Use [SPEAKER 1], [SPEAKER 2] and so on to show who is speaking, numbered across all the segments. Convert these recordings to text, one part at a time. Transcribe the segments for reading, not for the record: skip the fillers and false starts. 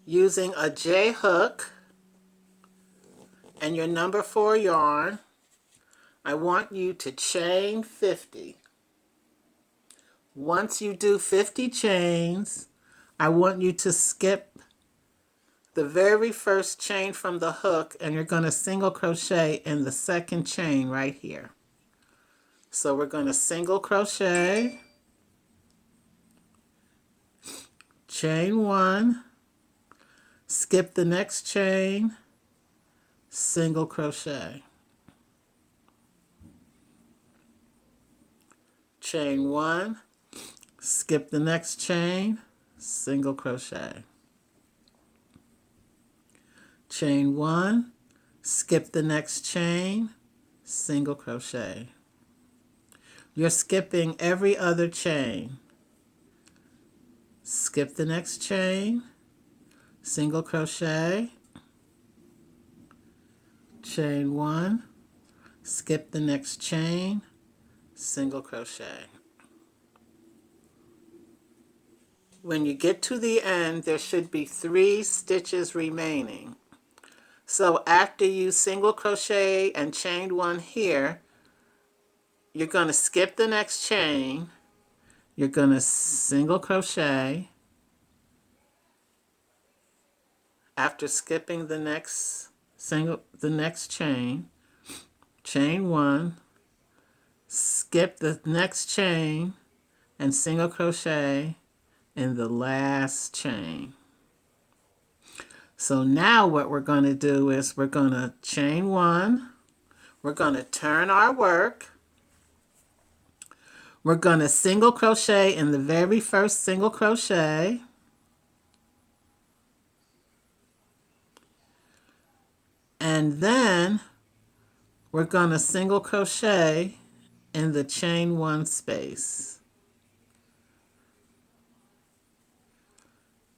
[SPEAKER 1] using a J hook and your number 4 yarn, I want you to chain 50. Once you do 50 chains, I want you to skip the very first chain from the hook, and you're going to single crochet in the second chain right here. So we're going to single crochet, chain 1, skip the next chain, single crochet, chain 1, skip the next chain, single crochet, chain 1, skip the next chain, single crochet. You're skipping every other chain. Skip the next chain, single crochet, chain 1, skip the next chain, single crochet. When you get to the end, there should be 3 stitches remaining. So after you single crochet and chain 1 here, you're going to skip the next chain, you're going to single crochet. After skipping the next chain, chain 1, skip the next chain and single crochet in the last chain. So now what we're going to do is we're going to chain 1, we're going to turn our work, we're going to single crochet in the very first single crochet, and then we're going to single crochet in the chain 1 space.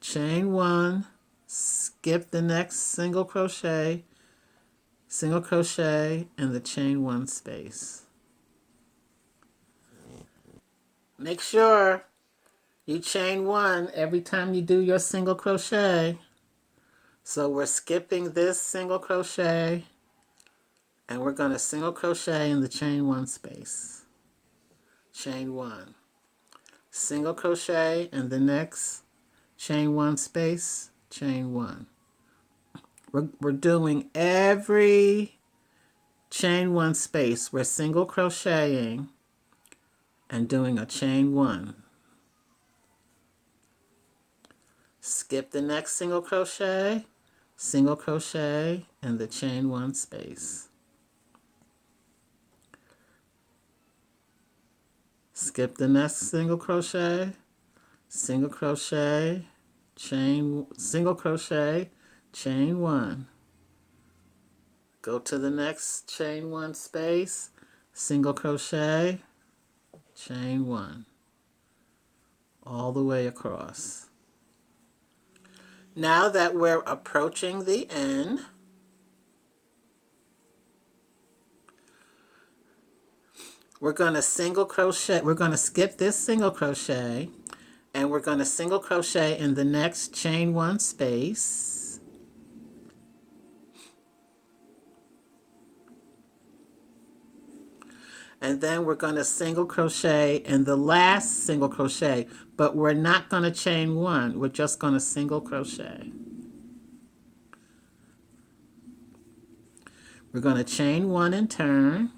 [SPEAKER 1] Chain 1, skip the next single crochet in the chain 1 space. Make sure you chain 1 every time you do your single crochet. So we're skipping this single crochet and we're going to single crochet in the chain 1 space. Chain 1. Single crochet in the next chain 1 space, chain 1. We're doing every chain 1 space. We're single crocheting and doing a chain 1. Skip the next single crochet in the chain 1 space. Skip the next single crochet, single crochet, single crochet, chain 1. Go to the next chain 1 space, single crochet, chain 1. All the way across. Now that we're approaching the end, we're going to single crochet. We're going to skip this single crochet and we're going to single crochet in the next chain 1 space. And then we're going to single crochet in the last single crochet, but we're not going to chain 1. We're just going to single crochet. We're going to chain 1 and turn.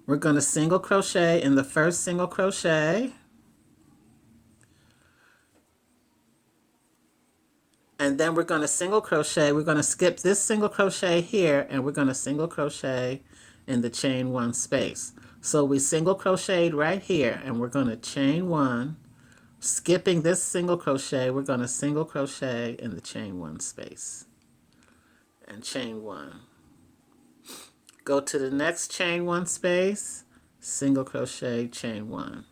[SPEAKER 1] We're going to single crochet in the first single crochet. And then we're going to single crochet. We're going to skip this single crochet here and we're going to single crochet in the chain 1 space. So we single crocheted right here and we're going to chain 1. Skipping this single crochet, we're going to single crochet in the chain 1 space. And chain 1. Go to the next chain 1 space, single crochet, chain 1.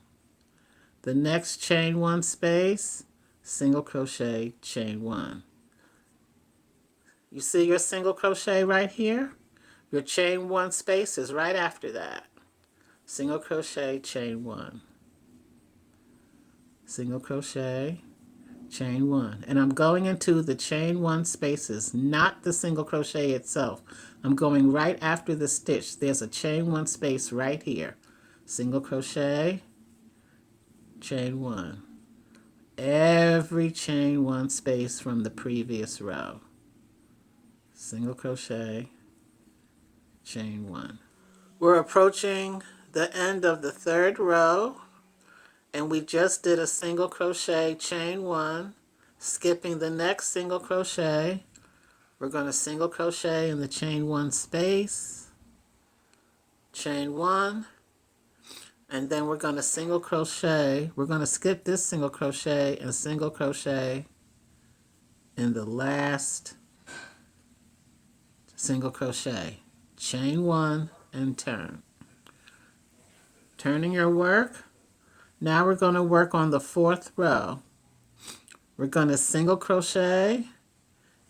[SPEAKER 1] The next chain 1 space, single crochet, chain 1. You see your single crochet right here? Your chain 1 space is right after that. Single crochet, chain 1. single crochet, chain one. And I'm going into the chain one spaces, not the single crochet itself. I'm going right after the stitch. There's a chain one space right here. Single crochet, chain one. Every chain one space from the previous row. Single crochet, chain one. We're approaching the end of the third row, and we just did a single crochet, chain one, skipping the next single crochet. We're going to single crochet in the chain one space, chain one, and then we're going to single crochet. We're going to skip this single crochet and single crochet in the last single crochet, chain one, and turn. Turning your work. Now we're going to work on the fourth row. We're going to single crochet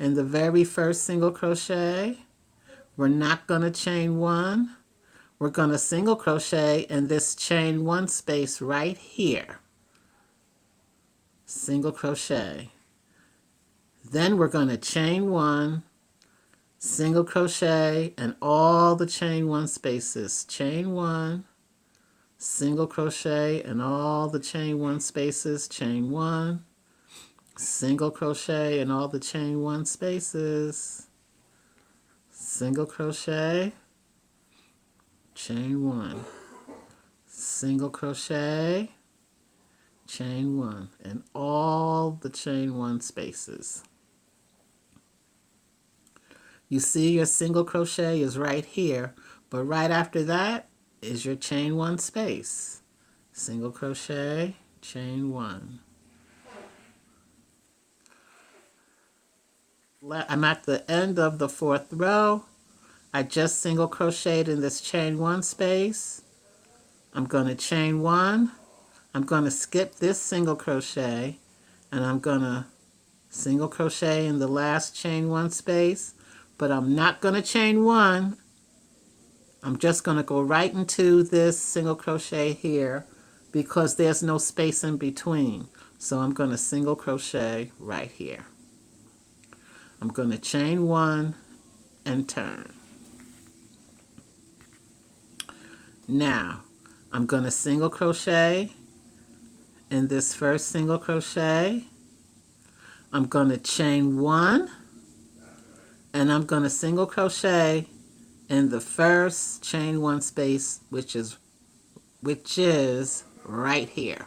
[SPEAKER 1] in the very first single crochet. We're not going to chain one. We're going to single crochet in this chain one space right here. Single crochet. Then we're going to chain one, single crochet in all the chain one spaces. Chain one, single crochet in all the chain one spaces. Chain one, single crochet in all the chain one spaces. Single crochet, chain one, single crochet, chain one, and all the chain one spaces. You see your single crochet is right here, but right after that is your chain one space. Single crochet, chain one. I'm at the end of the fourth row. I just single crocheted in this chain one space. I'm going to chain one. I'm going to skip this single crochet, and I'm going to single crochet in the last chain one space, but I'm not going to chain one. I'm just going to go right into this single crochet here because there's no space in between. So I'm going to single crochet right here. I'm going to chain one and turn. Now I'm going to single crochet in this first single crochet. I'm going to chain one, and I'm going to single crochet in the first chain one space, which is right here,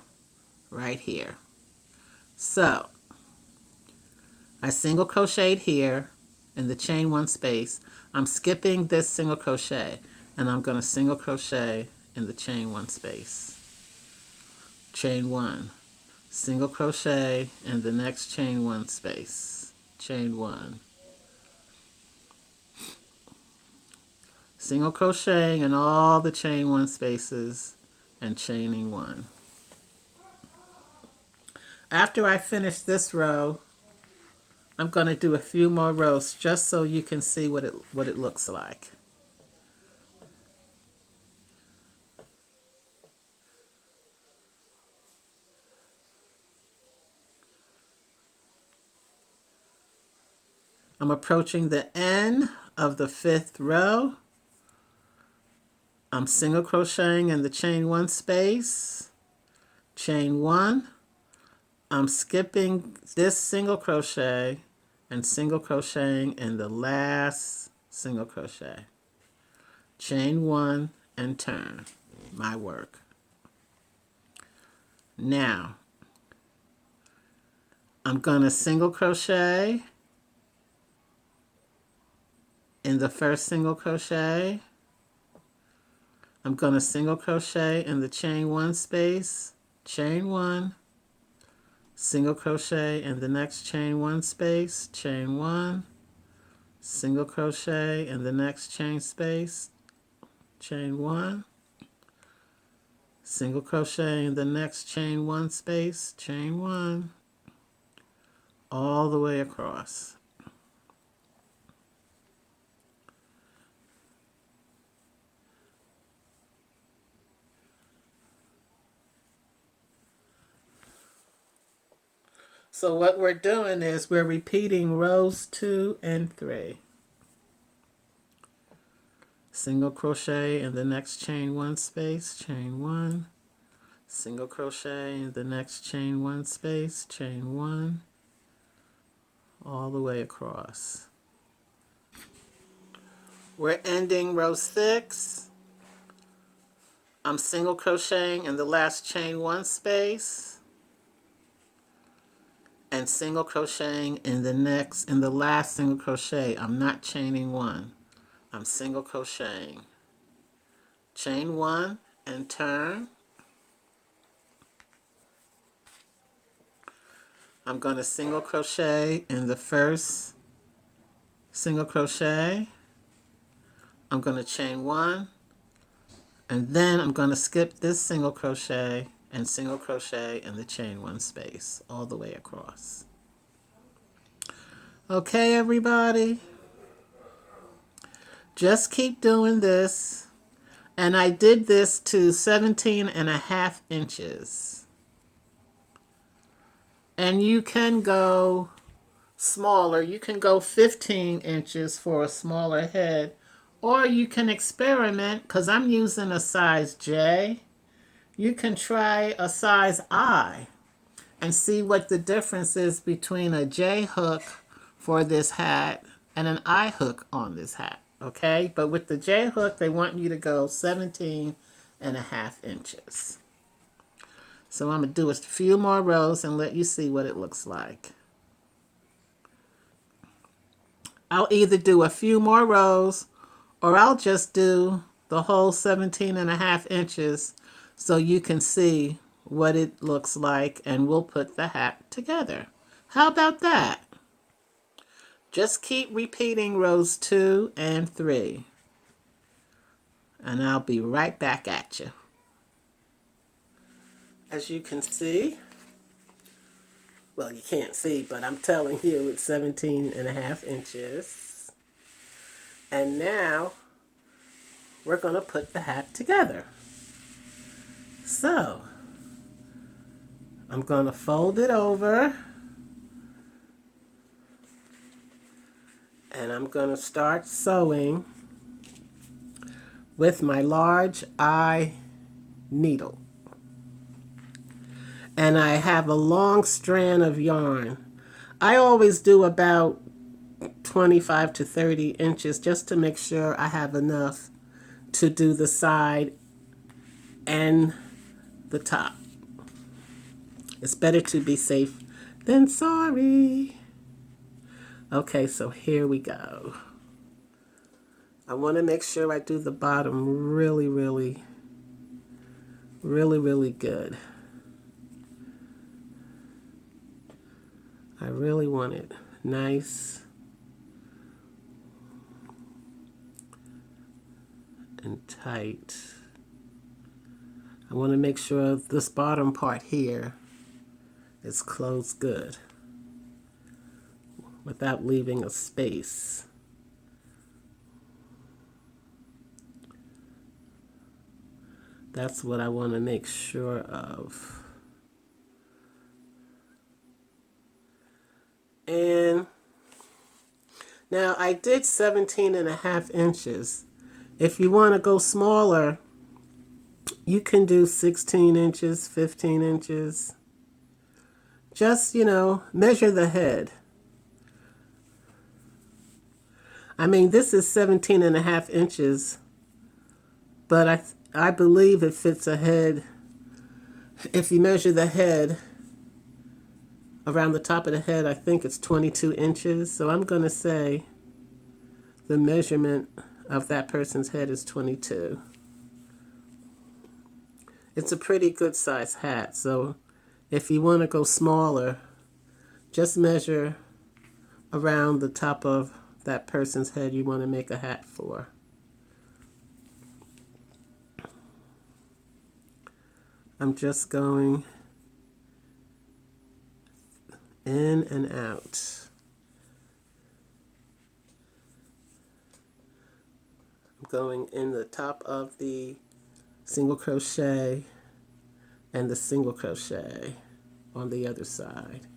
[SPEAKER 1] right here. So I single crocheted here in the chain one space. I'm skipping this single crochet, and I'm going to single crochet in the chain one space. Chain one, single crochet in the next chain one space. Chain one. Single crocheting in all the chain one spaces and chaining one. After I finish this row, I'm going to do a few more rows just so you can see what it looks like. I'm approaching the end of the fifth row. I'm single crocheting in the chain one space, chain one. I'm skipping this single crochet and single crocheting in the last single crochet. Chain one and turn. My work. Now I'm going to single crochet in the first single crochet. I'm going to single crochet in the chain one space, chain one, single crochet in the next chain one space, chain one, single crochet in the next chain space, chain one, single crochet in the next chain one space, chain one, all the way across. So what we're doing is we're repeating rows 2 and 3. Single crochet in the next chain 1 space, chain 1. Single crochet in the next chain 1 space, chain 1, all the way across. We're ending row 6. I'm single crocheting in the last chain 1 space and single crocheting in the last single crochet. I'm not chaining 1. I'm single crocheting. Chain 1 and turn. I'm going to single crochet in the first single crochet. I'm going to chain 1, and then I'm going to skip this single crochet and single crochet in the chain 1 space all the way across. Okay, everybody, just keep doing this. And I did this to 17.5 inches. And you can go smaller. You can go 15 inches for a smaller head. Or you can experiment, because I'm using a size J. You can try a size I and see what the difference is between a J hook for this hat and an I hook on this hat. Okay? But with the J hook, they want you to go 17.5 inches. So I'm going to do a few more rows and let you see what it looks like. I'll either do a few more rows or I'll just do the whole 17.5 inches so you can see what it looks like, and we'll put the hat together. How about that? Just keep repeating rows 2 and 3. And I'll be right back at you. As you can see, well, you can't see, but I'm telling you it's 17.5 inches. And now we're going to put the hat together. So, I'm going to fold it over. And I'm going to start sewing with my large eye needle. And I have a long strand of yarn. I always do about 25 to 30 inches just to make sure I have enough to do the side and the top. It's better to be safe than sorry. Okay, so here we go. I want to make sure I do the bottom really good. I really want it nice and tight. I want to make sure this bottom part here is closed good without leaving a space. That's what I want to make sure of. And now I did 17.5 inches. If you want to go smaller, you can do 16 inches, 15 inches. Just, measure the head. I mean, this is 17.5 inches, but I believe it fits a head. If you measure the head, around the top of the head, I think it's 22 inches. So I'm going to say the measurement of that person's head is 22. It's a pretty good size hat. So if you want to go smaller, just measure around the top of that person's head you want to make a hat for. I'm just going in and out. I'm going in the top of the single crochet and the single crochet on the other side.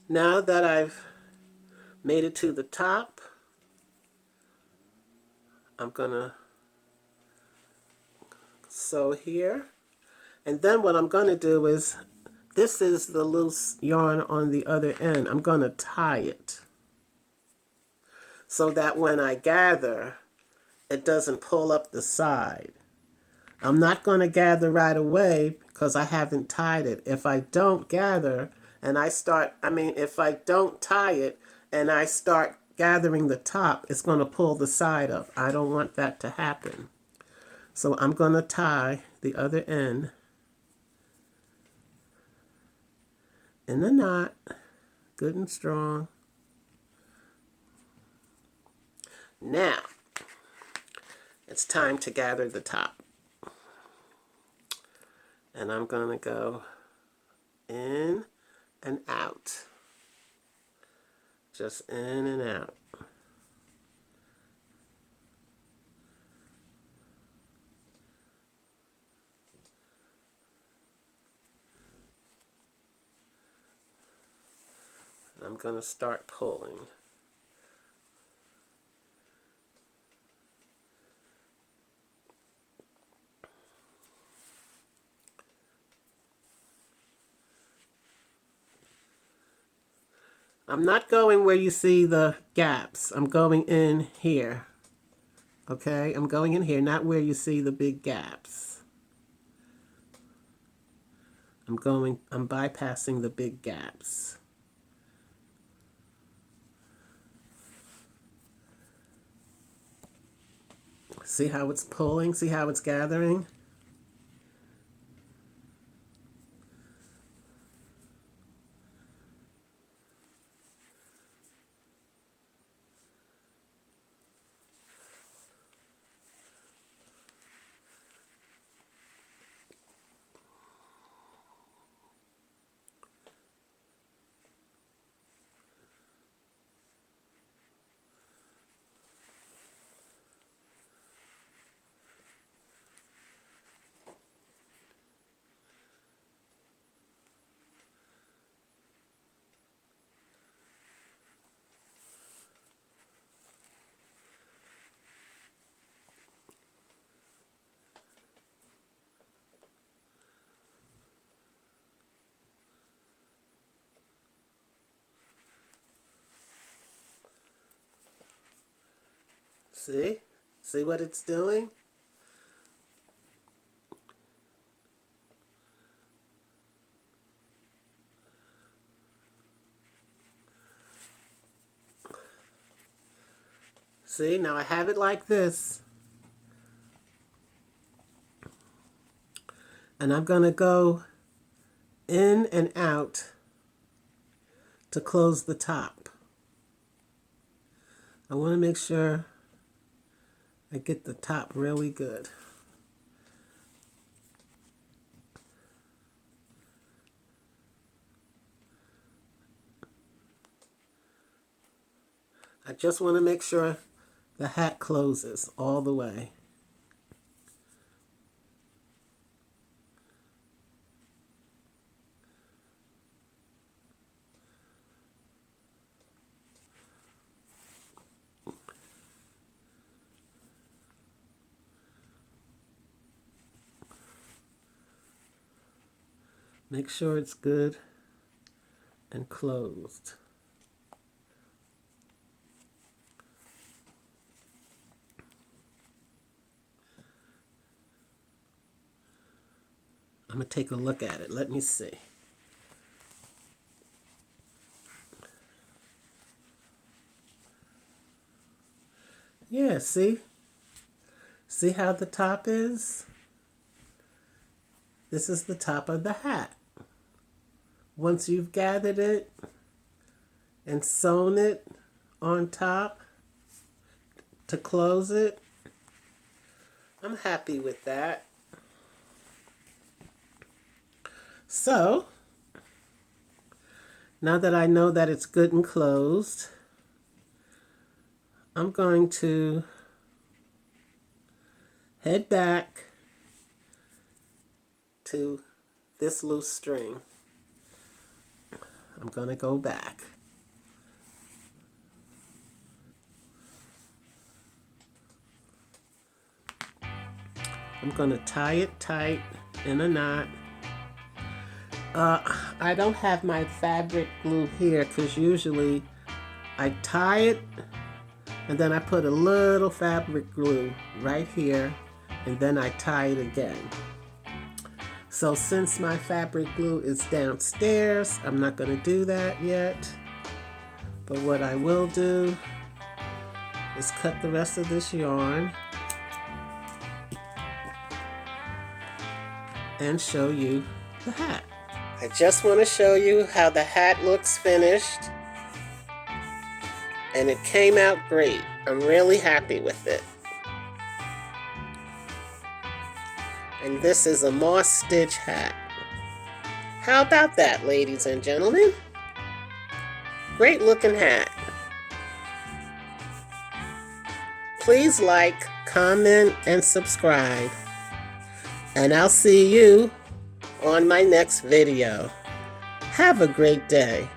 [SPEAKER 1] Now that I've made it to the top, I'm gonna sew here. And then what I'm gonna do is, this is the loose yarn on the other end. I'm gonna tie it so that when I gather, it doesn't pull up the side. I'm not going to gather right away because I haven't tied it. If I don't gather and if I don't tie it and I start gathering the top, it's going to pull the side up. I don't want that to happen. So I'm going to tie the other end in the knot, good and strong. Now, it's time to gather the top. And I'm going to go in and out. Just in and out. I'm going to start pulling. I'm not going where you see the gaps. I'm going in here. Okay, I'm going in here, not where you see the big gaps. I'm bypassing the big gaps. See how it's pulling? See how it's gathering? See? See what it's doing? See, now I have it like this. And I'm going to go in and out to close the top. I want to make sure I get the top really good. I just want to make sure the hat closes all the way. Make sure it's good and closed. I'm going to take a look at it. Let me see. Yeah, see? See how the top is? This is the top of the hat. Once you've gathered it and sewn it on top to close it, I'm happy with that. So, now that I know that it's good and closed, I'm going to head back to this loose string. I'm going to go back. I'm going to tie it tight in a knot. I don't have my fabric glue here because usually I tie it and then I put a little fabric glue right here and then I tie it again. So since my fabric glue is downstairs, I'm not going to do that yet. But what I will do is cut the rest of this yarn and show you the hat. I just want to show you how the hat looks finished. And it came out great. I'm really happy with it. And this is a moss stitch hat. How about that, ladies and gentlemen? Great looking hat. Please like, comment, and subscribe. And I'll see you on my next video. Have a great day.